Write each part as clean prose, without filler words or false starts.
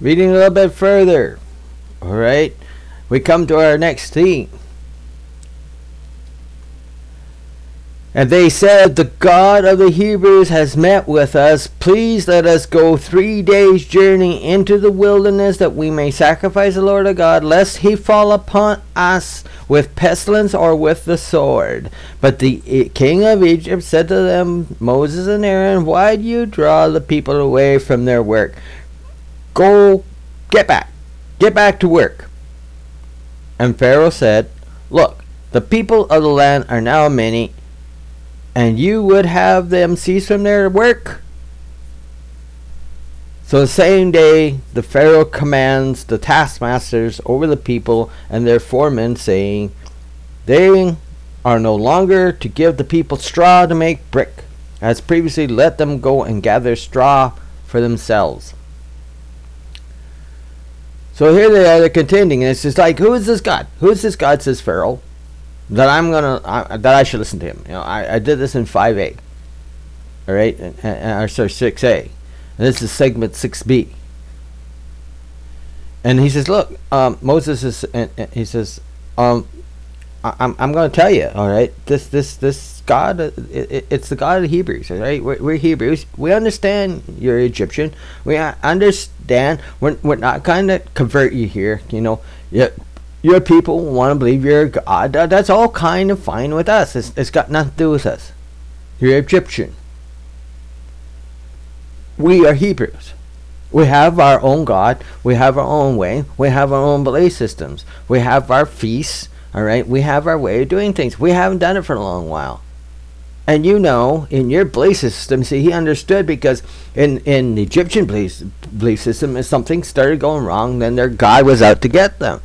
Reading a little bit further. Alright. We come to our next theme. And they said, the God of the Hebrews has met with us. Please let us go 3 days' journey into the wilderness, that we may sacrifice the Lord our God, lest he fall upon us with pestilence or with the sword. But the king of Egypt said to them, Moses and Aaron, why do you draw the people away from their work? Go, get back to work. And Pharaoh said, look, the people of the land are now many, and you would have them cease from their work? So the same day the Pharaoh commands the taskmasters over the people and their foremen, saying, they are no longer to give the people straw to make brick, as previously. Let them go and gather straw for themselves. So here they are, they're contending, and it's just like, who is this God? Who is this God, says Pharaoh, that that I should listen to him? I did this in 5a, all right, or sorry, 6a, and this is segment 6b. And he says, look, Moses is, and he says, I'm going to tell you, all right, this God, it's the God of the Hebrews, all right? We're Hebrews. We understand you're Egyptian. We understand. We're not going to convert you here. Your people want to believe you're God. That's all kind of fine with us. It's got nothing to do with us. You're Egyptian. We are Hebrews. We have our own God. We have our own way. We have our own belief systems. We have our feasts. All right. We have our way of doing things. We haven't done it for a long while. And in your belief system, see, he understood, because in the Egyptian belief system, if something started going wrong, then their God was out to get them.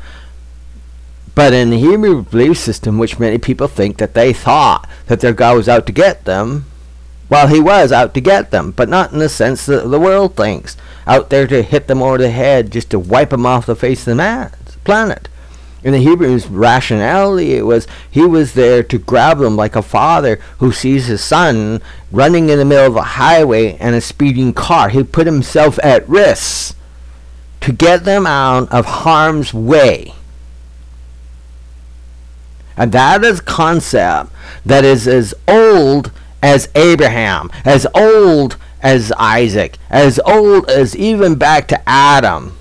But in the Hebrew belief system, which many people think that they thought that their God was out to get them, well, he was out to get them, but not in the sense that the world thinks. Out there to hit them over the head, just to wipe them off the face of the planet. In the Hebrews' rationality, he was there to grab them, like a father who sees his son running in the middle of a highway and a speeding car. He put himself at risk to get them out of harm's way. And that is a concept that is as old as Abraham, as old as Isaac, as old as even back to Adam.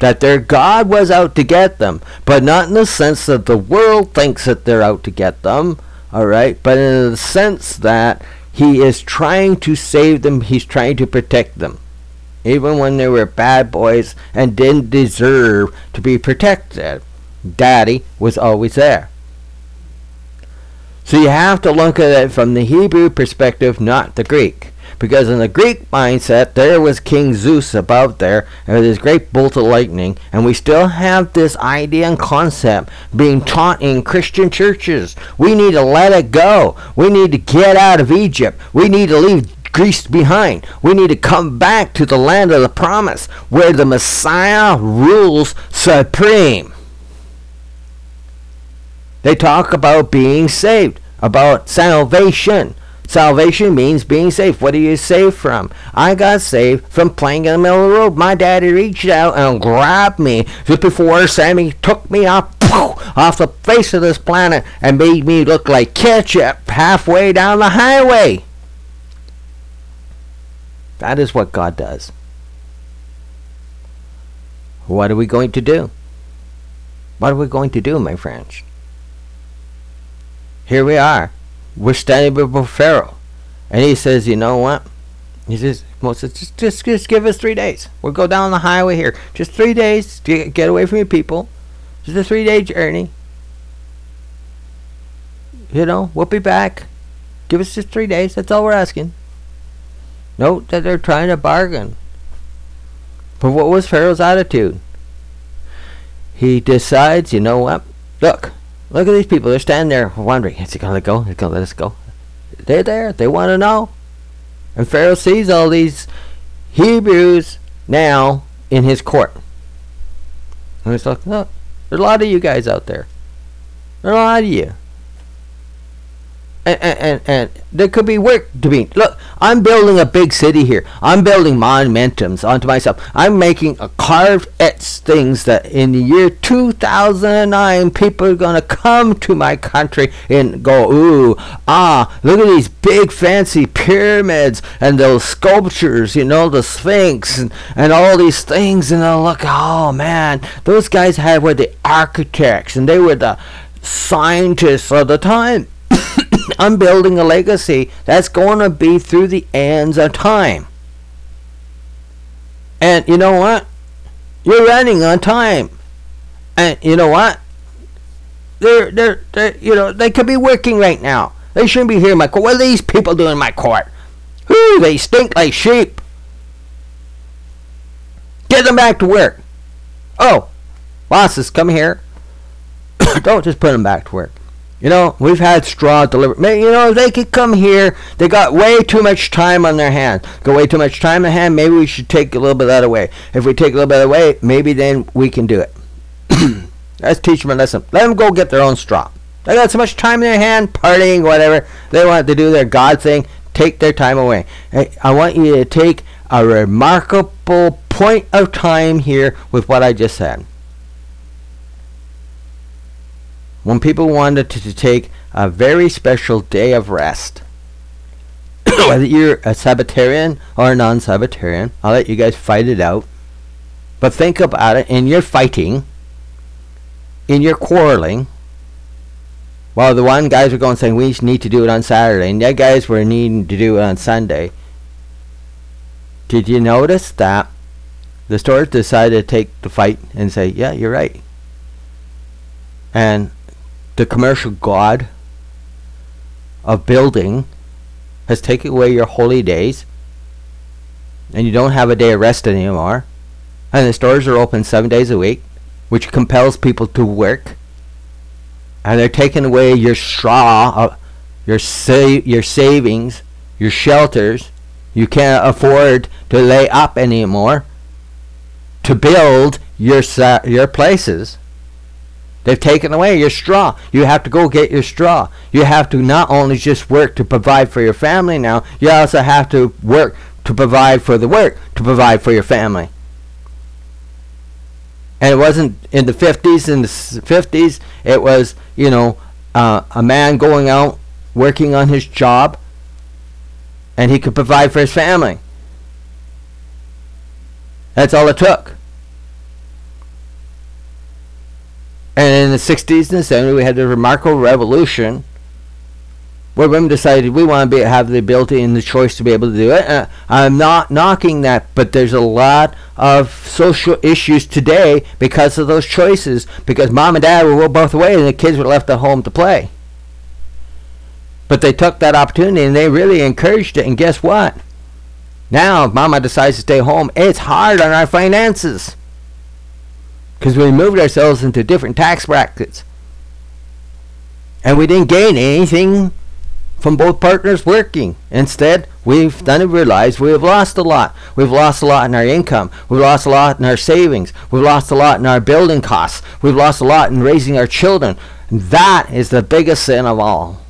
That their God was out to get them, but not in the sense that the world thinks that they're out to get them, all right, but in the sense that he is trying to save them, he's trying to protect them, even when they were bad boys and didn't deserve to be protected. Daddy was always there. So you have to look at it from the Hebrew perspective, not the Greek. Because in the Greek mindset, there was King Zeus above there, and with his great bolt of lightning, and we still have this idea and concept being taught in Christian churches. We need to let it go. We need to get out of Egypt. We need to leave Greece behind. We need to come back to the land of the promise, where the Messiah rules supreme. They talk about being saved, about salvation. Salvation means being saved. What are you saved from? I got saved from playing in the middle of the road. My daddy reached out and grabbed me just before Sammy took me off the face of this planet and made me look like ketchup halfway down the highway. That is what God does. What are we going to do? What are we going to do, my friends? Here we are. We're standing before Pharaoh, and he says, you know what? He says, Moses, just give us 3 days. We'll go down the highway here. Just 3 days to get away from your people. Just a 3-day journey. We'll be back. Give us just 3 days. That's all we're asking. Note that they're trying to bargain. But what was Pharaoh's attitude? He decides, you know what? Look at these people. They're standing there wondering, is he going to let go? Is he going to let us go? They're there. They want to know. And Pharaoh sees all these Hebrews now in his court. And he's like, look, there's a lot of you guys out there. There's a lot of you. And there could be work to be. Look, I'm building a big city here. I'm building monumentums onto myself. I'm making a carved etched things that in the year 2009 people are gonna come to my country and go, ooh, look at these big fancy pyramids and those sculptures, you know, the Sphinx and all these things, and they'll look, oh man, those guys were the architects and they were the scientists of the time. I'm building a legacy that's going to be through the ends of time. And you know what? You're running on time. And you know what? They're you know, they could be working right now. They shouldn't be here in my court. What are these people doing in my court? Whoo, they stink like sheep. Get them back to work. Oh, bosses, come here. Don't just put them back to work. You know, we've had straw delivered. You know, if they could come here, they got way too much time on their hands. Got way too much time on hand, maybe we should take a little bit of that away. If we take a little bit away, maybe then we can do it. Let's teach them a lesson. Let them go get their own straw. They got so much time in their hand, partying, whatever. They want to do their God thing. Take their time away. Hey, I want you to take a remarkable point of time here with what I just said. When people wanted to take a very special day of rest, whether you're a Sabbatarian or a non-Sabbatarian, I'll let you guys fight it out. But think about it, in your fighting, in your quarreling, while the one guys were going saying we need to do it on Saturday, and the guys were needing to do it on Sunday, did you notice that the stores decided to take the fight and say, yeah, you're right. And the commercial god of building has taken away your holy days, and you don't have a day of rest anymore, and the stores are open 7 days a week, which compels people to work, and they're taking away your straw, your savings, your shelters. You can't afford to lay up anymore to build your places. They've taken away your straw. You have to go get your straw. You have to not only just work to provide for your family now, you also have to work to provide for the work, to provide for your family. And it wasn't in the 50s. In the 50s, it was, you know, a man going out, working on his job, and he could provide for his family. That's all it took. And in the 60s and the 70s, we had the remarkable revolution where women decided we want to have the ability and the choice to be able to do it. I'm not knocking that, but there's a lot of social issues today because of those choices, because mom and dad were both away and the kids were left at home to play. But they took that opportunity and they really encouraged it, and guess what? Now, if mama decides to stay home, it's hard on our finances, because we moved ourselves into different tax brackets. And we didn't gain anything from both partners working. Instead, we've done it, realized we have lost a lot. We've lost a lot in our income. We've lost a lot in our savings. We've lost a lot in our building costs. We've lost a lot in raising our children. That is the biggest sin of all.